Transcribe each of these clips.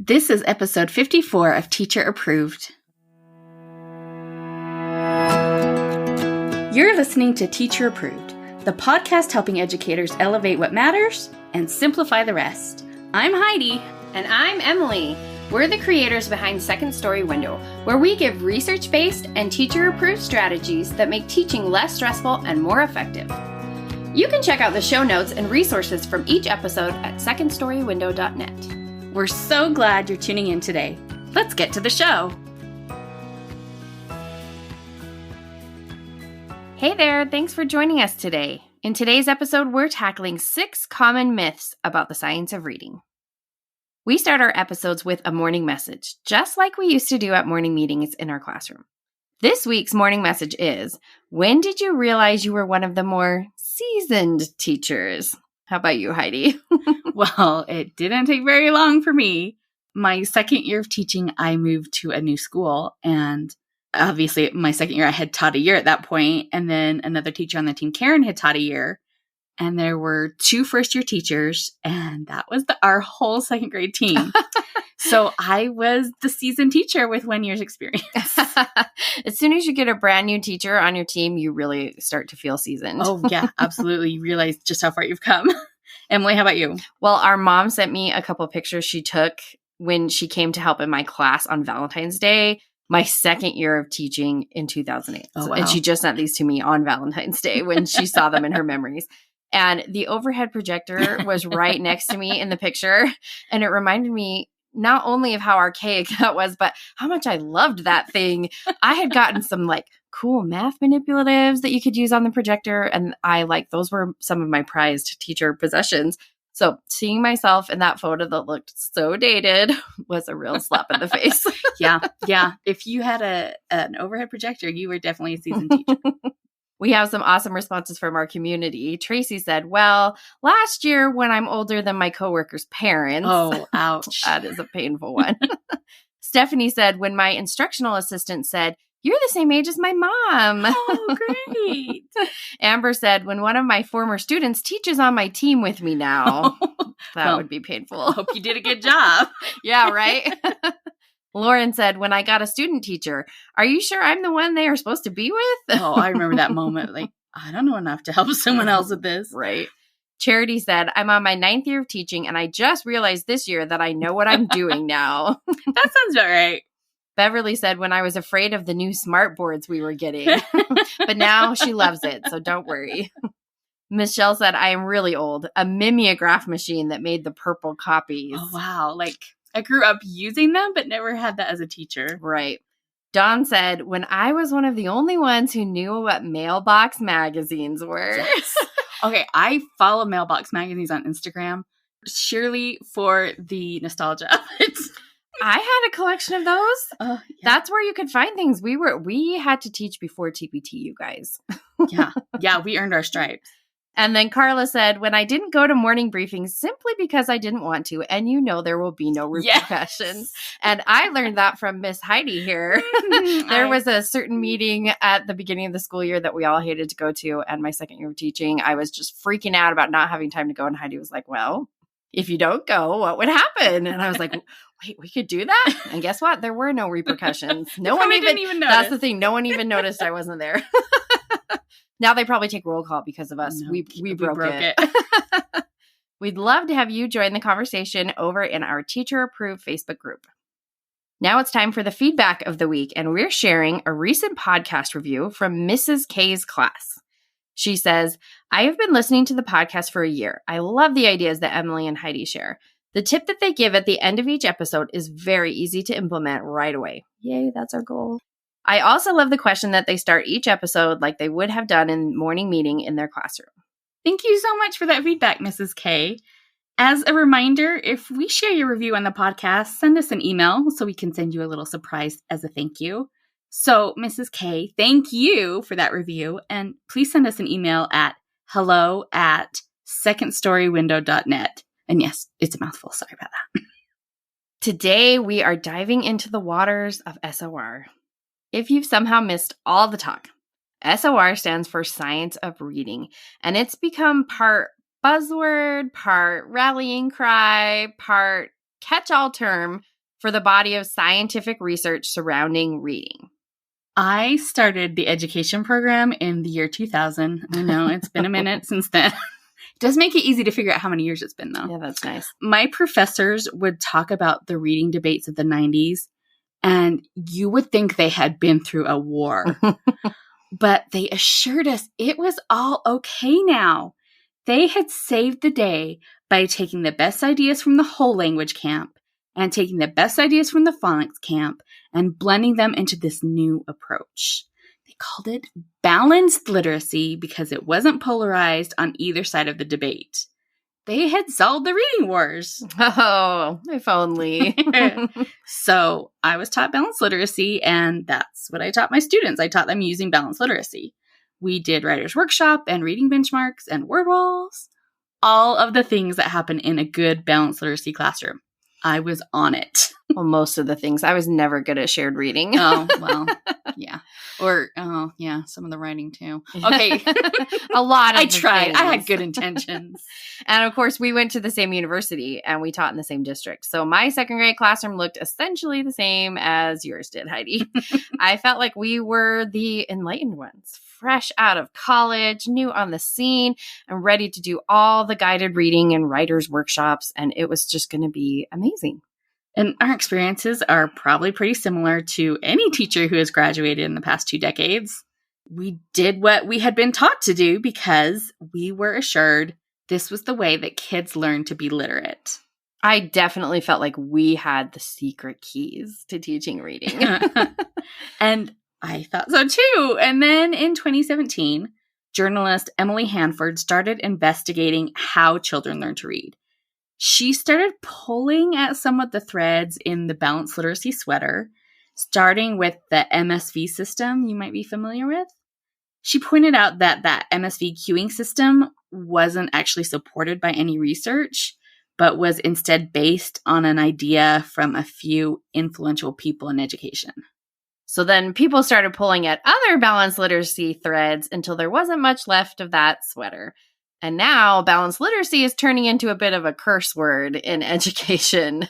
This is episode 54 of Teacher Approved. You're listening to Teacher Approved, the podcast helping educators elevate what matters and simplify the rest. I'm Heidi. And I'm Emily. We're the creators behind Second Story Window, where we give research-based and teacher-approved strategies that make teaching less stressful and more effective. You can check out the show notes and resources from each episode at secondstorywindow.net. We're so glad you're tuning in today. Let's get to the show. Hey there, thanks for joining us today. In today's episode, we're tackling 6 common myths about the science of reading. We start our episodes with a morning message, just like we used to do at morning meetings in our classroom. This week's morning message is, when did you realize you were one of the more seasoned teachers? How about you, Heidi? Well, it didn't take very long for me. My second year of teaching, I moved to a new school, and obviously my second year, I had taught a year at that point, and then another teacher on the team, Karen, had taught a year, and there were 2 first-year teachers, and that was our whole second grade team. So I was the seasoned teacher with 1 year's experience. As soon as you get a brand new teacher on your team, you really start to feel seasoned. Oh, yeah, absolutely. You realize just how far you've come. Emily, how about you? Well, our mom sent me a couple of pictures she took when she came to help in my class on Valentine's Day, my second year of teaching in 2008. Oh, wow. And she just sent these to me on Valentine's Day when she saw them in her memories. And the overhead projector was right next to me in the picture. And it reminded me not only of how archaic that was, but how much I loved that thing. I had gotten some cool math manipulatives that you could use on the projector. And those were some of my prized teacher possessions. So seeing myself in that photo that looked so dated was a real slap in the face. Yeah. If you had an overhead projector, you were definitely a seasoned teacher. We have some awesome responses from our community. Tracy said, well, last year when I'm older than my coworkers' parents. Oh, ouch. That is a painful one. Stephanie said, when my instructional assistant said, you're the same age as my mom. Oh, great. Amber said, when one of my former students teaches on my team with me now. That would be painful. Hope you did a good job. Yeah, right? Lauren said, when I got a student teacher, are you sure I'm the one they are supposed to be with? Oh, I remember that moment. I don't know enough to help someone else with this. Right. Charity said, I'm on my 9th year of teaching, and I just realized this year that I know what I'm doing now. That sounds about right. Beverly said, when I was afraid of the new smart boards we were getting. But now she loves it, so don't worry. Michelle said, I am really old. A mimeograph machine that made the purple copies. Oh, wow. I grew up using them, but never had that as a teacher. Right. Dawn said, when I was one of the only ones who knew what mailbox magazines were. Yes. Okay, I follow mailbox magazines on Instagram, surely for the nostalgia of it. I had a collection of those. Yeah. That's where you could find things. We had to teach before TPT, you guys. Yeah, we earned our stripes. And then Carla said, when I didn't go to morning briefings simply because I didn't want to, and there will be no repercussions. Yes. And I learned that from Miss Heidi here. There was a certain meeting at the beginning of the school year that we all hated to go to. And my second year of teaching, I was just freaking out about not having time to go. And Heidi was like, well, if you don't go, what would happen? And I was like, wait, we could do that? And guess what? There were no repercussions. No one didn't even notice. That's the thing. No one even noticed I wasn't there. Now they probably take roll call because of us. No, we broke it. We'd love to have you join the conversation over in our Teacher Approved Facebook group. Now it's time for the feedback of the week, and we're sharing a recent podcast review from Mrs. K's class. She says, I have been listening to the podcast for a year. I love the ideas that Emily and Heidi share. The tip that they give at the end of each episode is very easy to implement right away. Yay, that's our goal. I also love the question that they start each episode like they would have done in morning meeting in their classroom. Thank you so much for that feedback, Mrs. K. As a reminder, if we share your review on the podcast, send us an email so we can send you a little surprise as a thank you. So, Mrs. K, thank you for that review, and please send us an email at hello@secondstorywindow.net. And yes, it's a mouthful. Sorry about that. Today, we are diving into the waters of SOR. If you've somehow missed all the talk, SOR stands for Science of Reading, and it's become part buzzword, part rallying cry, part catch-all term for the body of scientific research surrounding reading? I started the education program in the year 2000. I know it's been a minute since then. It does make it easy to figure out how many years it's been, though. Yeah, that's nice. My professors would talk about the reading debates of the 90s, and you would think they had been through a war. But they assured us it was all okay now. They had saved the day by taking the best ideas from the whole language camp and taking the best ideas from the phonics camp and blending them into this new approach. They called it balanced literacy because it wasn't polarized on either side of the debate. They had solved the reading wars. Oh, if only. So I was taught balanced literacy, and that's what I taught my students. I taught them using balanced literacy. We did writer's workshop and reading benchmarks and word walls. All of the things that happen in a good balanced literacy classroom. I was on it. Well, most of the things. I was never good at shared reading. Oh, well, yeah. Or, oh, yeah, some of the writing too. Okay. A lot of I tried. things. I had good intentions. And of course, we went to the same university and we taught in the same district. So my second grade classroom looked essentially the same as yours did, Heidi. I felt like we were the enlightened ones, fresh out of college, new on the scene, and ready to do all the guided reading and writers' workshops. And it was just going to be amazing. And our experiences are probably pretty similar to any teacher who has graduated in the past 2 decades. We did what we had been taught to do because we were assured this was the way that kids learn to be literate. I definitely felt like we had the secret keys to teaching reading. And I thought so too. And then in 2017, journalist Emily Hanford started investigating how children learn to read. She started pulling at some of the threads in the balanced literacy sweater, starting with the MSV system you might be familiar with. She pointed out that MSV queuing system wasn't actually supported by any research, but was instead based on an idea from a few influential people in education. So then people started pulling at other balanced literacy threads until there wasn't much left of that sweater. And now balanced literacy is turning into a bit of a curse word in education.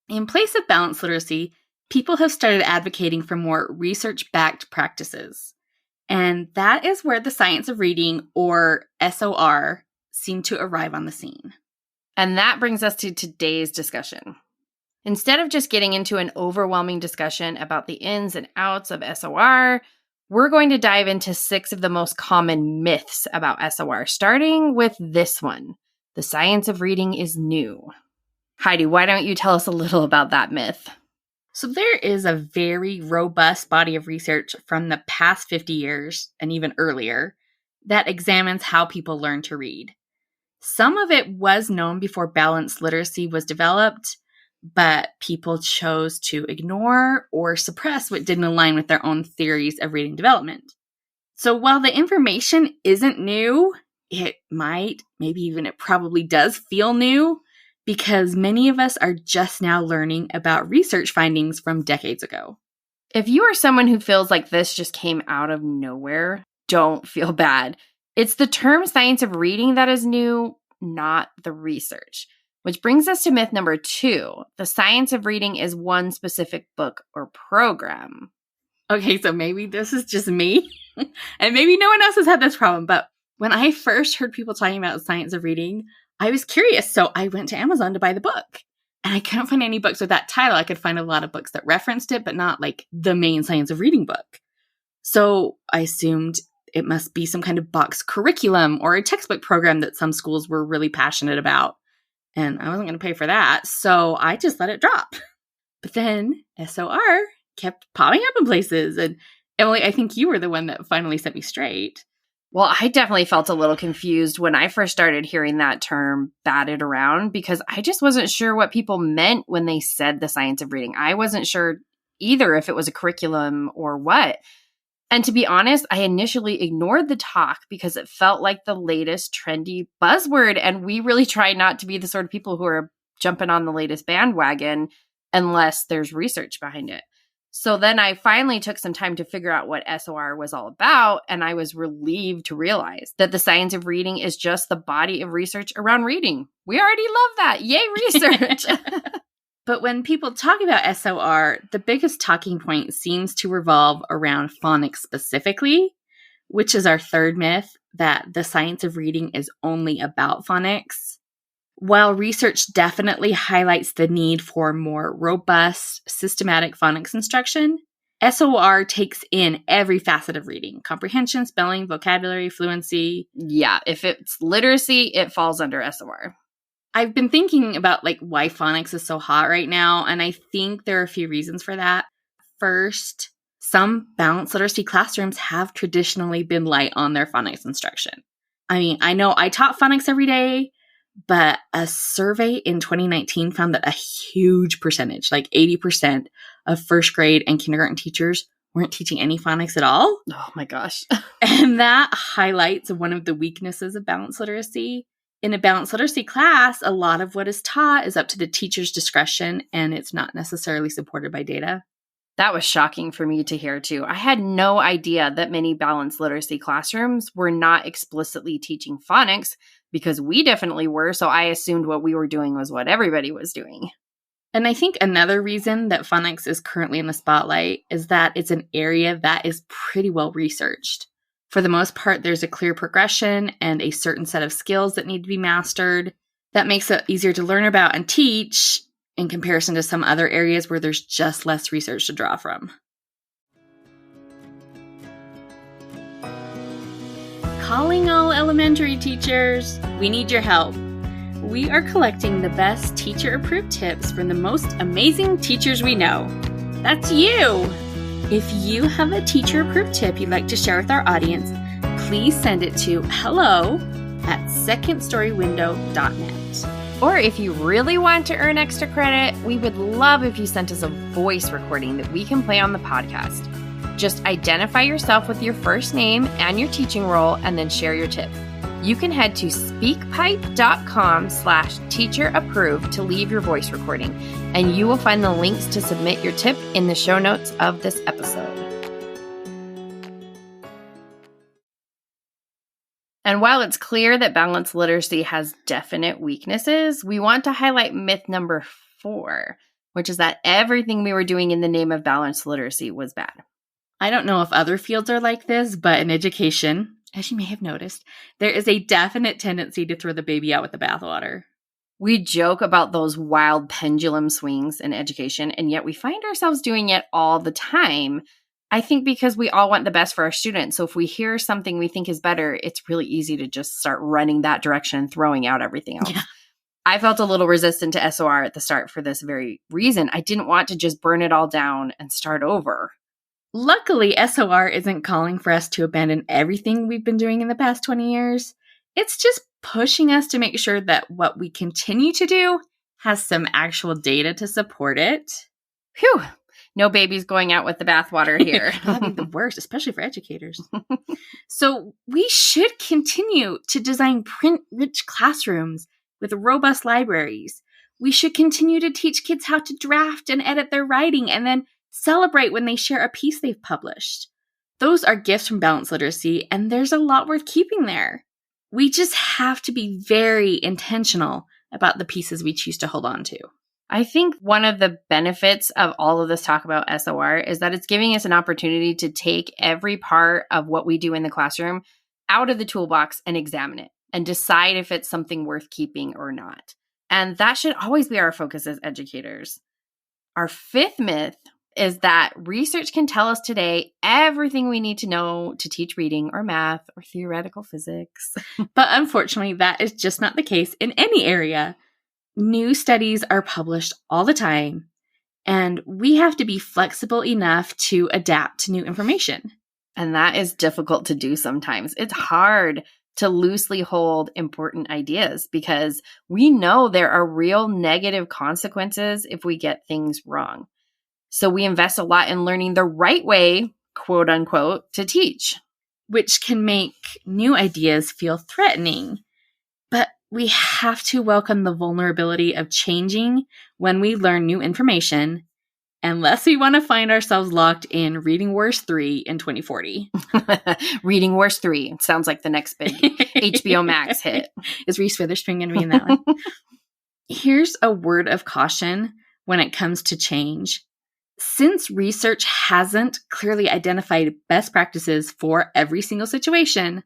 In place of balanced literacy, people have started advocating for more research-backed practices. And that is where the science of reading, or SOR, seemed to arrive on the scene. And that brings us to today's discussion. Instead of just getting into an overwhelming discussion about the ins and outs of SOR, we're going to dive into 6 of the most common myths about SOR, starting with this one. The science of reading is new. Heidi, why don't you tell us a little about that myth? So there is a very robust body of research from the past 50 years, and even earlier, that examines how people learn to read. Some of it was known before balanced literacy was developed, but people chose to ignore or suppress what didn't align with their own theories of reading development. So while the information isn't new, it might, maybe even it probably does feel new, because many of us are just now learning about research findings from decades ago. If you are someone who feels like this just came out of nowhere, don't feel bad. It's the term science of reading that is new, not the research. Which brings us to myth number 2. The science of reading is one specific book or program. Okay, so maybe this is just me, and maybe no one else has had this problem, but when I first heard people talking about the science of reading, I was curious, so I went to Amazon to buy the book. And I couldn't find any books with that title. I could find a lot of books that referenced it, but not like the main science of reading book. So I assumed it must be some kind of box curriculum or a textbook program that some schools were really passionate about. And I wasn't going to pay for that, so I just let it drop. But then SOR kept popping up in places. And Emily, I think you were the one that finally set me straight. Well, I definitely felt a little confused when I first started hearing that term batted around because I just wasn't sure what people meant when they said the science of reading. I wasn't sure either if it was a curriculum or what. And to be honest, I initially ignored the talk because it felt like the latest trendy buzzword. And we really try not to be the sort of people who are jumping on the latest bandwagon unless there's research behind it. So then I finally took some time to figure out what SOR was all about. And I was relieved to realize that the science of reading is just the body of research around reading. We already love that. Yay, research. But when people talk about SOR, the biggest talking point seems to revolve around phonics specifically, which is our third myth, that the science of reading is only about phonics. While research definitely highlights the need for more robust, systematic phonics instruction, SOR takes in every facet of reading: comprehension, spelling, vocabulary, fluency. Yeah, if it's literacy, it falls under SOR. I've been thinking about why phonics is so hot right now, and I think there are a few reasons for that. First, some balanced literacy classrooms have traditionally been light on their phonics instruction. I mean, I know I taught phonics every day, but a survey in 2019 found that a huge percentage, 80% of first grade and kindergarten teachers weren't teaching any phonics at all. Oh my gosh. And that highlights one of the weaknesses of balanced literacy. In a balanced literacy class, a lot of what is taught is up to the teacher's discretion, and it's not necessarily supported by data. That was shocking for me to hear too. I had no idea that many balanced literacy classrooms were not explicitly teaching phonics, because we definitely were, so I assumed what we were doing was what everybody was doing. And I think another reason that phonics is currently in the spotlight is that it's an area that is pretty well researched. For the most part, there's a clear progression and a certain set of skills that need to be mastered. That makes it easier to learn about and teach in comparison to some other areas where there's just less research to draw from. Calling all elementary teachers, we need your help. We are collecting the best teacher-approved tips from the most amazing teachers we know. That's you! If you have a teacher-approved tip you'd like to share with our audience, please send it to hello@secondstorywindow.net. Or if you really want to earn extra credit, we would love if you sent us a voice recording that we can play on the podcast. Just identify yourself with your first name and your teaching role, and then share your tip. You can head to speakpipe.com/teacher-approved to leave your voice recording, and you will find the links to submit your tip in the show notes of this episode. And while it's clear that balanced literacy has definite weaknesses, we want to highlight myth number 4, which is that everything we were doing in the name of balanced literacy was bad. I don't know if other fields are like this, but in education, as you may have noticed, there is a definite tendency to throw the baby out with the bathwater. We joke about those wild pendulum swings in education, and yet we find ourselves doing it all the time. I think because we all want the best for our students. So if we hear something we think is better, it's really easy to just start running that direction and throwing out everything else. Yeah. I felt a little resistant to SOR at the start for this very reason. I didn't want to just burn it all down and start over. Luckily, SOR isn't calling for us to abandon everything we've been doing in the past 20 years. It's just pushing us to make sure that what we continue to do has some actual data to support it. Phew. No babies going out with the bathwater here. That'd be the worst, especially for educators. So we should continue to design print-rich classrooms with robust libraries. We should continue to teach kids how to draft and edit their writing, and then celebrate when they share a piece they've published. Those are gifts from balanced literacy, and there's a lot worth keeping there. We just have to be very intentional about the pieces we choose to hold on to. I think one of the benefits of all of this talk about SOR is that it's giving us an opportunity to take every part of what we do in the classroom out of the toolbox and examine it and decide if it's something worth keeping or not. And that should always be our focus as educators. Our 5th myth is that research can tell us today everything we need to know to teach reading or math or theoretical physics. But unfortunately, that is just not the case in any area. New studies are published all the time, and we have to be flexible enough to adapt to new information. And that is difficult to do sometimes. It's hard to loosely hold important ideas because we know there are real negative consequences if we get things wrong. So we invest a lot in learning the right way, quote unquote, to teach. Which can make new ideas feel threatening. But we have to welcome the vulnerability of changing when we learn new information, unless we want to find ourselves locked in Reading Wars 3 in 2040. Reading Wars 3 sounds like the next big HBO Max hit. Is Reese Witherspoon going to be in that one? Here's a word of caution. when it comes to change. Since research hasn't clearly identified best practices for every single situation,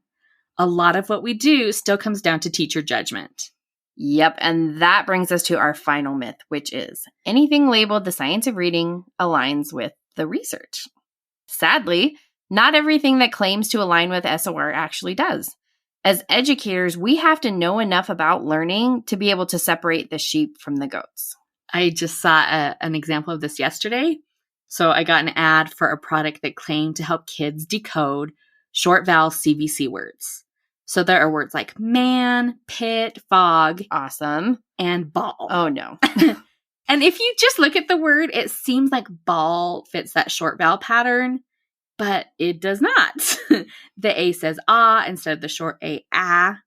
a lot of what we do still comes down to teacher judgment. Yep, and that brings us to our final myth, which is anything labeled the science of reading aligns with the research. Sadly, not everything that claims to align with SOR actually does. As educators, we have to know enough about learning to be able to separate the sheep from the goats. I just saw an example of this yesterday. So I got an ad for a product that claimed to help kids decode short vowel CVC words. So there are words like man, pit, fog. Awesome. And ball. Oh, no. And if you just look at the word, it seems like ball fits that short vowel pattern, but it does not. The A says ah instead of the short A, ah.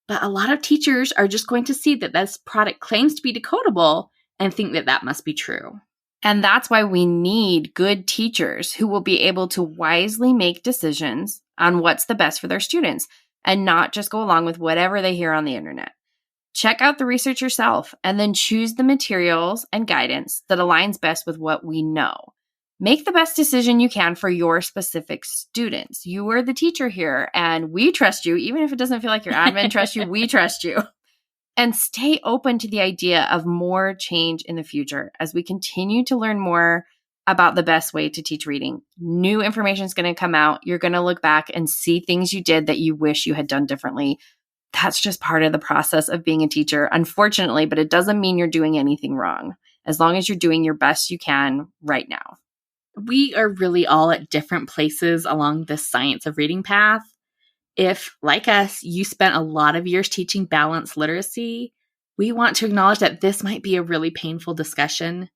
But a lot of teachers are just going to see that this product claims to be decodable and think that that must be true. And that's why we need good teachers who will be able to wisely make decisions on what's the best for their students and not just go along with whatever they hear on the internet. Check out the research yourself and then choose the materials and guidance that aligns best with what we know. Make the best decision you can for your specific students. You are the teacher here and we trust you. Even if it doesn't feel like your admin trusts you, we trust you. And stay open to the idea of more change in the future as we continue to learn more about the best way to teach reading. New information is going to come out. You're going to look back and see things you did that you wish you had done differently. That's just part of the process of being a teacher, unfortunately, but it doesn't mean you're doing anything wrong, as long as you're doing your best you can right now. We are really all at different places along this science of reading path. If, like us, you spent a lot of years teaching balanced literacy, we want to acknowledge that this might be a really painful discussion.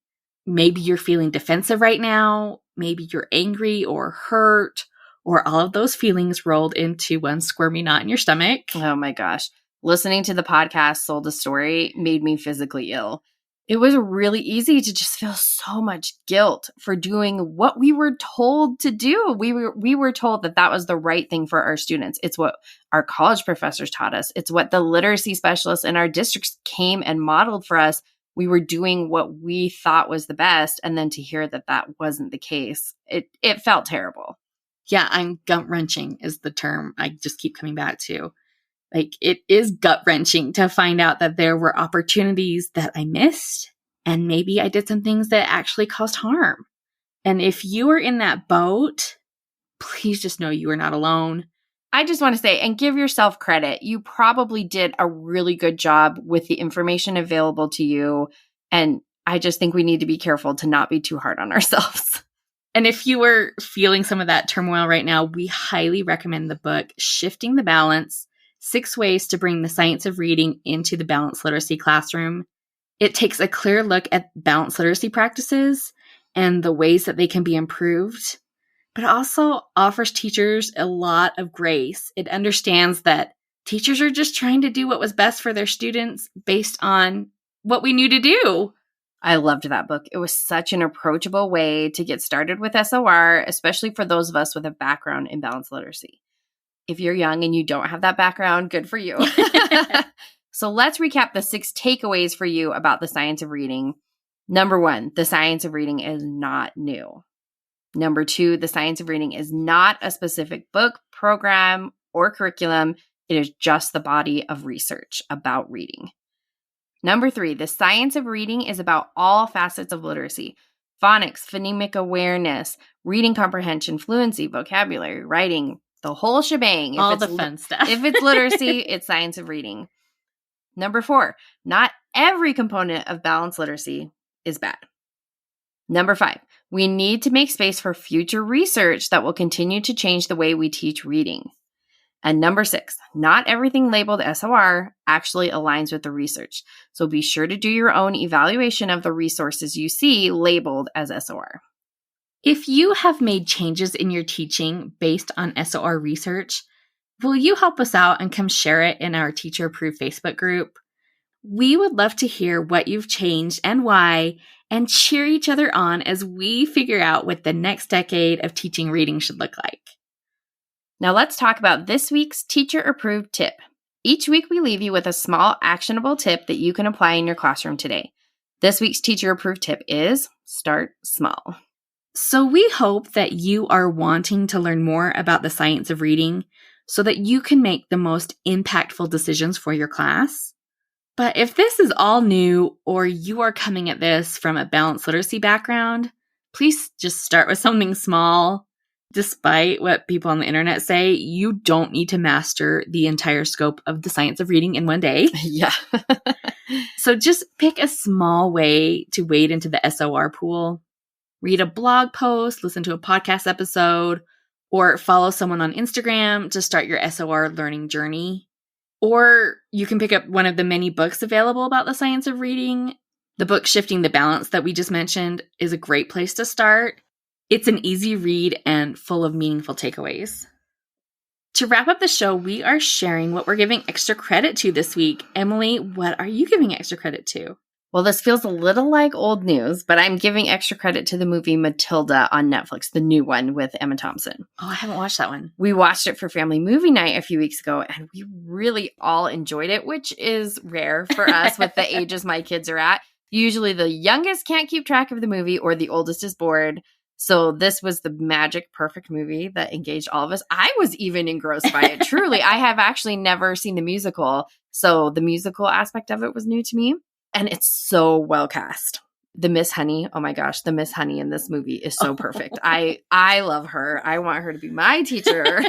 Maybe you're feeling defensive right now. Maybe you're angry or hurt, or all of those feelings rolled into one squirmy knot in your stomach. Oh my gosh. Listening to the podcast Sold a Story made me physically ill. It was really easy to just feel so much guilt for doing what we were told to do. We were told that that was the right thing for our students. It's what our college professors taught us. It's what the literacy specialists in our districts came and modeled for us. We were doing what we thought was the best. And then to hear that that wasn't the case, it felt terrible. Yeah, gut-wrenching is the term I just keep coming back to. Like, it is gut-wrenching to find out that there were opportunities that I missed, and maybe I did some things that actually caused harm. And if you are in that boat, please just know you are not alone. I just want to say, and give yourself credit, you probably did a really good job with the information available to you. And I just think we need to be careful to not be too hard on ourselves. And if you are feeling some of that turmoil right now, we highly recommend the book, Shifting the Balance, 6 Ways to Bring the Science of Reading into the Balanced Literacy Classroom. It takes a clear look at balanced literacy practices and the ways that they can be improved, but it also offers teachers a lot of grace. It understands that teachers are just trying to do what was best for their students based on what we knew to do. I loved that book. It was such an approachable way to get started with SOR, especially for those of us with a background in balanced literacy. If you're young and you don't have that background, good for you. So let's recap the 6 takeaways for you about the science of reading. Number 1, the science of reading is not new. Number 2, the science of reading is not a specific book, program, or curriculum. It is just the body of research about reading. Number 3, the science of reading is about all facets of literacy: phonics, phonemic awareness, reading comprehension, fluency, vocabulary, writing, the whole shebang. All the fun stuff. If it's literacy, it's science of reading. Number 4, not every component of balanced literacy is bad. Number 5, we need to make space for future research that will continue to change the way we teach reading. And number 6, not everything labeled SOR actually aligns with the research. So be sure to do your own evaluation of the resources you see labeled as SOR. If you have made changes in your teaching based on SOR research, will you help us out and come share it in our Teacher Approved Facebook group? We would love to hear what you've changed and why, and cheer each other on as we figure out what the next decade of teaching reading should look like. Now let's talk about this week's Teacher Approved tip. Each week we leave you with a small actionable tip that you can apply in your classroom today. This week's teacher approved tip is start small. So we hope that you are wanting to learn more about the science of reading so that you can make the most impactful decisions for your class. But if this is all new or you are coming at this from a balanced literacy background, please just start with something small. Despite what people on the internet say, you don't need to master the entire scope of the science of reading in one day. Yeah. So just pick a small way to wade into the SOR pool. Read a blog post, listen to a podcast episode, or follow someone on Instagram to start your SOR learning journey. Or you can pick up one of the many books available about the science of reading. The book Shifting the Balance that we just mentioned is a great place to start. It's an easy read and full of meaningful takeaways. To wrap up the show, we are sharing what we're giving extra credit to this week. Emily, what are you giving extra credit to? Well, this feels a little like old news, but I'm giving extra credit to the movie Matilda on Netflix, the new one with Emma Thompson. Oh, I haven't watched that one. We watched it for family movie night a few weeks ago, and we really all enjoyed it, which is rare for us with the ages my kids are at. Usually the youngest can't keep track of the movie or the oldest is bored. So this was the magic, perfect movie that engaged all of us. I was even engrossed by it. Truly, I have actually never seen the musical. So the musical aspect of it was new to me. And it's so well cast. The Miss Honey, oh my gosh, the Miss Honey in this movie is so perfect. I love her. I want her to be my teacher.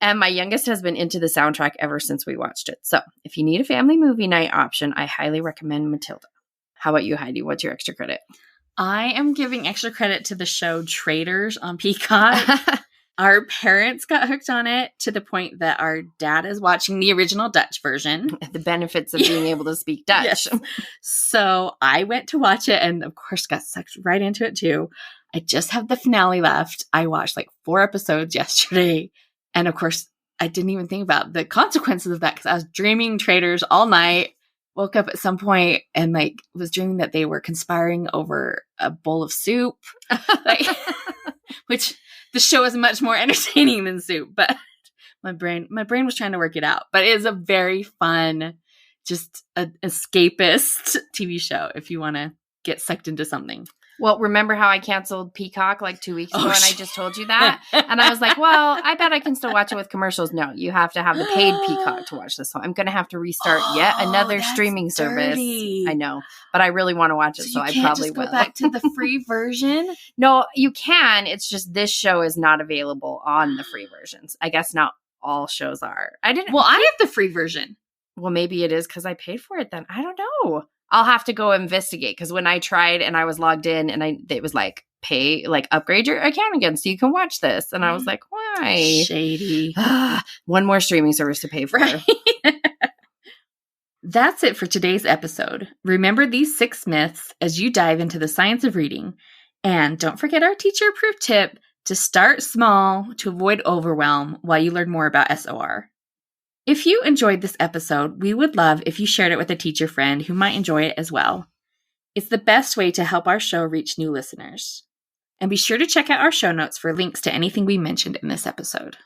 And my youngest has been into the soundtrack ever since we watched it. So if you need a family movie night option, I highly recommend Matilda. How about you, Heidi? What's your extra credit? I am giving extra credit to the show Traitors on Peacock. Our parents got hooked on it to the point that our dad is watching the original Dutch version. The benefits of being able to speak Dutch. Yes. So I went to watch it and, of course, got sucked right into it, too. I just have the finale left. I watched like 4 episodes yesterday. And, of course, I didn't even think about the consequences of that because I was dreaming Traitors all night. Woke up at some point and like was dreaming that they were conspiring over a bowl of soup, which the show is much more entertaining than soup. But my brain was trying to work it out. But it is a very fun, just an escapist TV show if you want to get sucked into something. Well, remember how I canceled Peacock like 2 weeks ago and I just told you that? And I was like, well, I bet I can still watch it with commercials. No, you have to have the paid Peacock to watch this. So I'm going to have to restart yet another streaming service. I know, but I really want to watch it. So I probably will. Go back to the free version? No, you can. It's just this show is not available on the free versions. I guess not all shows are. Well, I have the free version. Well, maybe it is because I paid for it then. I don't know. I'll have to go investigate because when I tried and I was logged in and it was like upgrade your account again so you can watch this. And I was like, why? Shady. One more streaming service to pay for. Right. That's it for today's episode. Remember these 6 myths as you dive into the science of reading. And don't forget our teacher approved tip to start small to avoid overwhelm while you learn more about SOR. If you enjoyed this episode, we would love if you shared it with a teacher friend who might enjoy it as well. It's the best way to help our show reach new listeners. And be sure to check out our show notes for links to anything we mentioned in this episode.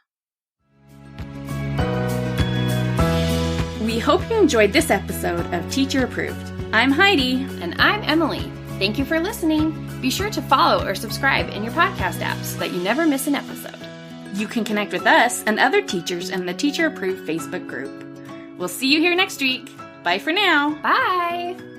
We hope you enjoyed this episode of Teacher Approved. I'm Heidi. And I'm Emily. Thank you for listening. Be sure to follow or subscribe in your podcast app so that you never miss an episode. You can connect with us and other teachers in the Teacher Approved Facebook group. We'll see you here next week. Bye for now. Bye.